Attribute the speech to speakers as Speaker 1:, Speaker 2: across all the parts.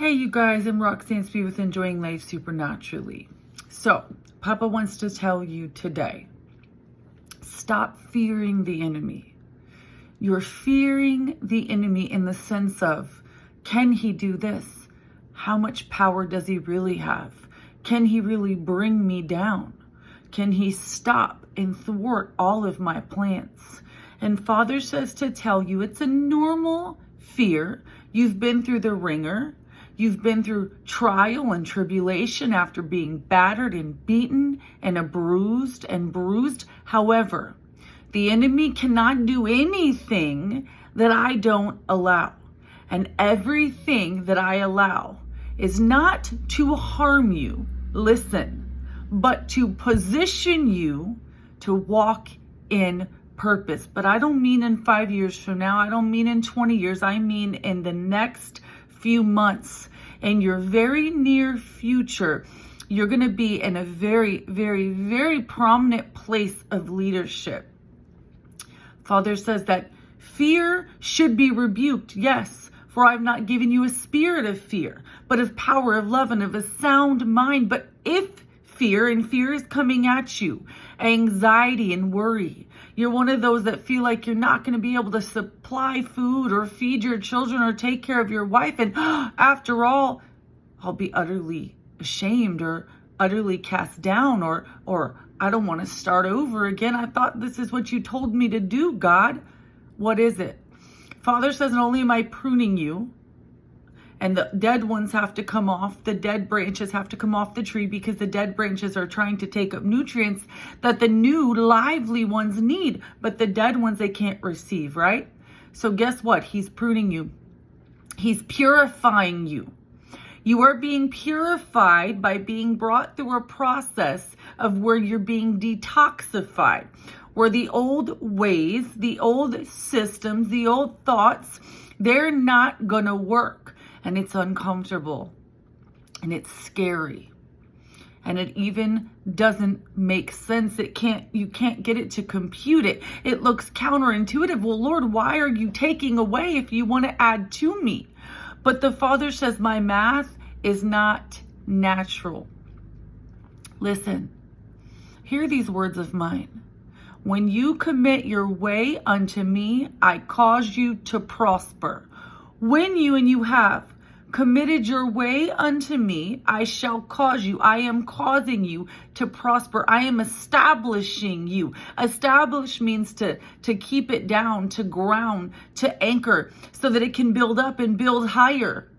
Speaker 1: Hey you guys, I'm RoxanneSpeed with Enjoying Life Supernaturally. So, Papa wants to tell you today, stop fearing the enemy. You're fearing the enemy in the sense of, can he do this? How much power does he really have? Can he really bring me down? Can he stop and thwart all of my plans? And Father says to tell you, it's a normal fear. You've been through the ringer. You've been through trial and tribulation after being battered and beaten and bruised. However, the enemy cannot do anything that I don't allow. And everything that I allow is not to harm you, listen, but to position you to walk in purpose. But I don't mean in 5 years from now. I don't mean in 20 years. I mean in the next few months. In your very near future, you're going to be in a very, very, very prominent place of leadership. Father says that fear should be rebuked. Yes, for I've not given you a spirit of fear, but of power, of love, and of a sound mind. But if fear is coming at you, anxiety and worry, you're one of those that feel like you're not going to be able to supply food or feed your children or take care of your wife. And after all, I'll be utterly ashamed or utterly cast down or I don't want to start over again. I thought this is what you told me to do, God. What is it? Father says, not only am I pruning you, and the dead ones have to come off, the dead branches have to come off the tree because the dead branches are trying to take up nutrients that the new lively ones need, but the dead ones they can't receive, right? So guess what? He's pruning you. He's purifying you. You are being purified by being brought through a process of where you're being detoxified, where the old ways, the old systems, the old thoughts, they're not going to work. And it's uncomfortable and it's scary and it even doesn't make sense. You can't get it to compute it. It looks counterintuitive. Well, Lord, why are you taking away if you want to add to me? But the Father says, my math is not natural. Listen, hear these words of mine. When you commit your way unto me, I cause you to prosper. When you have committed your way unto me, I shall cause you. I am causing you to prosper. I am establishing you. Establish means to keep it down, to ground, to anchor, so that it can build up and build higher.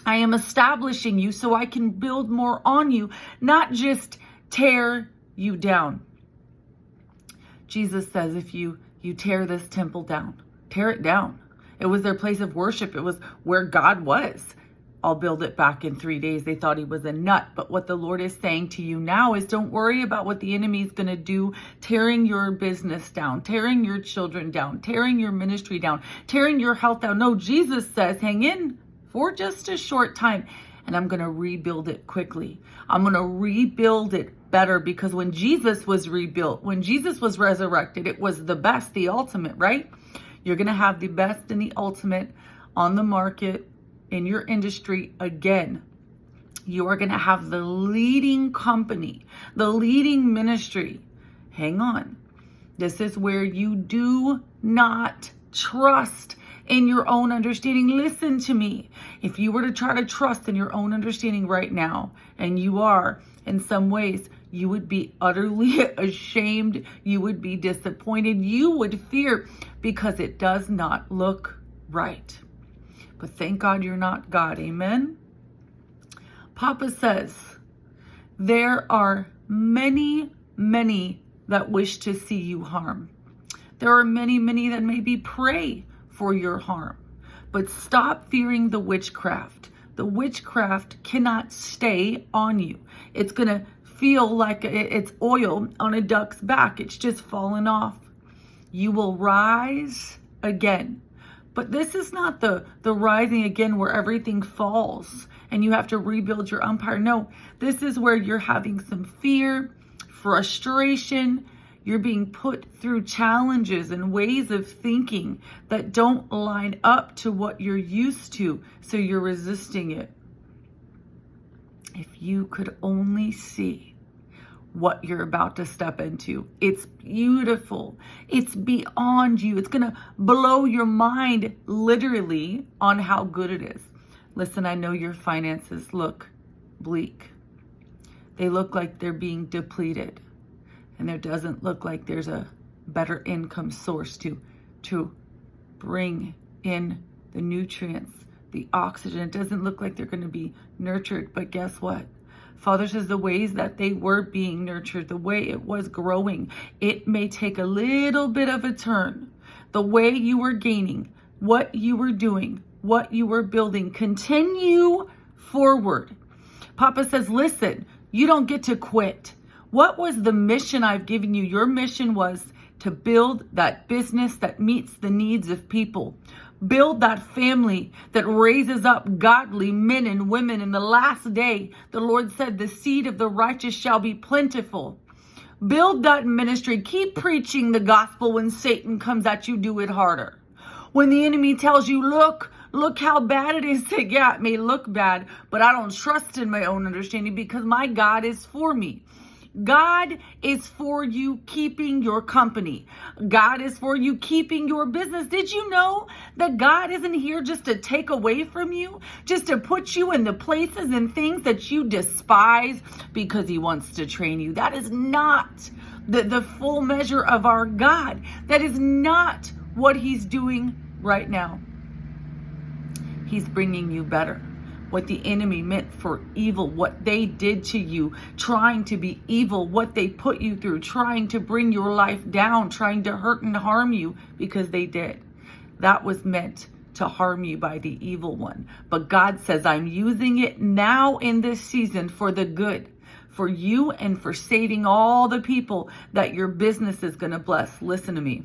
Speaker 1: I am establishing you so I can build more on you, not just tear you down. Jesus says, if you tear this temple down, tear it down. It was their place of worship. It was where God was. I'll build it back in 3 days. They thought he was a nut. But what the Lord is saying to you now is don't worry about what the enemy is going to do, tearing your business down, tearing your children down, tearing your ministry down, tearing your health down. No, Jesus says, hang in for just a short time and I'm going to rebuild it quickly. I'm going to rebuild it better, because when Jesus was rebuilt, when Jesus was resurrected, it was the best, the ultimate, right? You're going to have the best and the ultimate on the market in your industry again. You are going to have the leading company, the leading ministry. Hang on. This is where you do not trust in your own understanding. Listen to me. If you were to try to trust in your own understanding right now, and you are in some ways, you would be utterly ashamed. You would be disappointed. You would fear, because it does not look right. But thank God you're not God. Amen. Papa says, there are many, many that wish to see you harm. There are many, many that maybe pray for your harm. But stop fearing the witchcraft. The witchcraft cannot stay on you. It's going to feel like it's oil on a duck's back. It's just fallen off. You will rise again. But this is not the rising again where everything falls and you have to rebuild your empire. No, this is where you're having some fear, frustration. You're being put through challenges and ways of thinking that don't line up to what you're used to. So you're resisting it. If you could only see what you're about to step into. It's beautiful. It's beyond you. It's going to blow your mind literally on how good it is. Listen, I know your finances look bleak. They look like they're being depleted. And there doesn't look like there's a better income source to bring in the nutrients, the oxygen. It doesn't look like they're going to be nurtured. But guess what? Father says the ways that they were being nurtured, the way it was growing, it may take a little bit of a turn. The way you were gaining, what you were doing, what you were building, continue forward. Papa says, listen, you don't get to quit. What was the mission I've given you? Your mission was to build that business that meets the needs of people. Build that family that raises up godly men and women. In the last day, the Lord said, the seed of the righteous shall be plentiful. Build that ministry. Keep preaching the gospel. When Satan comes at you, do it harder. When the enemy tells you, look how bad it is. Yeah, it may look bad, but I don't trust in my own understanding because my God is for me. God is for you keeping your company. God is for you keeping your business. Did you know that God isn't here just to take away from you, just to put you in the places and things that you despise because he wants to train you? That is not the full measure of our God. That is not what he's doing right now. He's bringing you better. What the enemy meant for evil, what they did to you, trying to be evil, what they put you through, trying to bring your life down, trying to hurt and harm you, because they did. That was meant to harm you by the evil one. But God says, I'm using it now in this season for the good, for you and for saving all the people that your business is going to bless. Listen to me.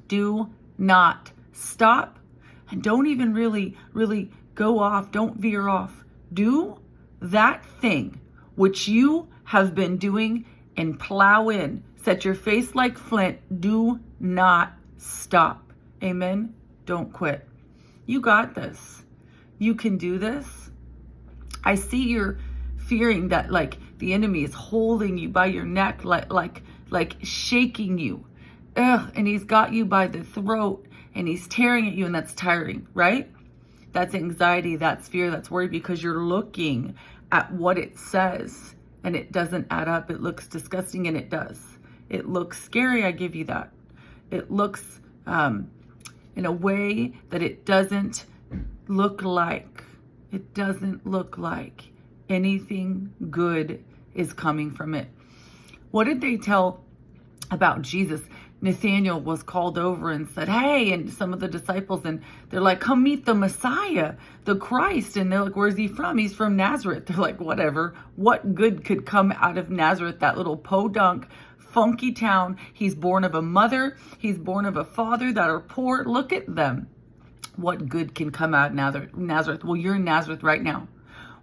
Speaker 1: Do not stop, and don't even really go off. Don't veer off. Do that thing which you have been doing and plow in. Set your face like flint. Do not stop. Amen. Don't quit. You got this. You can do this. I see you're fearing that like the enemy is holding you by your neck, like shaking you. And he's got you by the throat and he's tearing at you, and that's tiring, right? That's anxiety, that's fear, that's worry, because you're looking at what it says and it doesn't add up. It looks disgusting, and it does. It looks scary, I give you that. It looks in a way that it doesn't look like anything good is coming from it. What did they tell about Jesus? Nathanael was called over and said, hey, and some of the disciples, and they're like, come meet the Messiah, the Christ. And they're like, where's he from? He's from Nazareth. They're like, whatever. What good could come out of Nazareth, that little podunk, funky town? He's born of a mother. He's born of a father that are poor. Look at them. What good can come out of Nazareth? Well, you're in Nazareth right now.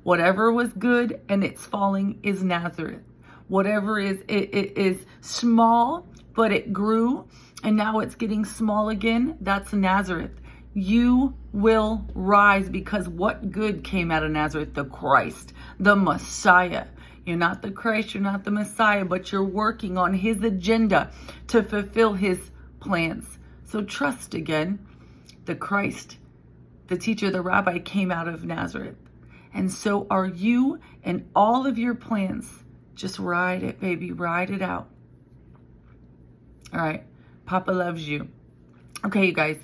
Speaker 1: Whatever was good and it's falling is Nazareth. Whatever is, it is small, but it grew, and now it's getting small again. That's Nazareth. You will rise, because what good came out of Nazareth? The Christ, the Messiah. You're not the Christ, you're not the Messiah, but you're working on his agenda to fulfill his plans. So trust again. The Christ, the teacher, the rabbi came out of Nazareth. And so are you, and all of your plans. Just ride it, baby. Ride it out. All right. Papa loves you. Okay, you guys,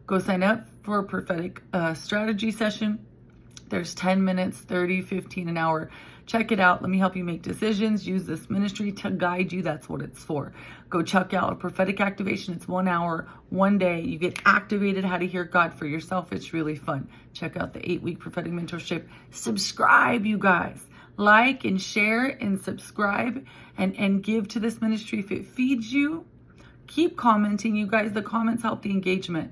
Speaker 1: go sign up for a prophetic strategy session. There's 10 minutes, 30, 15, an hour. Check it out. Let me help you make decisions. Use this ministry to guide you. That's what it's for. Go check out a prophetic activation. It's 1 hour, 1 day. You get activated how to hear God for yourself. It's really fun. Check out the 8-week prophetic mentorship. Subscribe, you guys. Like and share and subscribe and give to this ministry if it feeds you. Keep commenting, you guys. The comments help the engagement.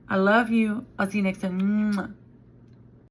Speaker 1: I love you. I'll see you next time.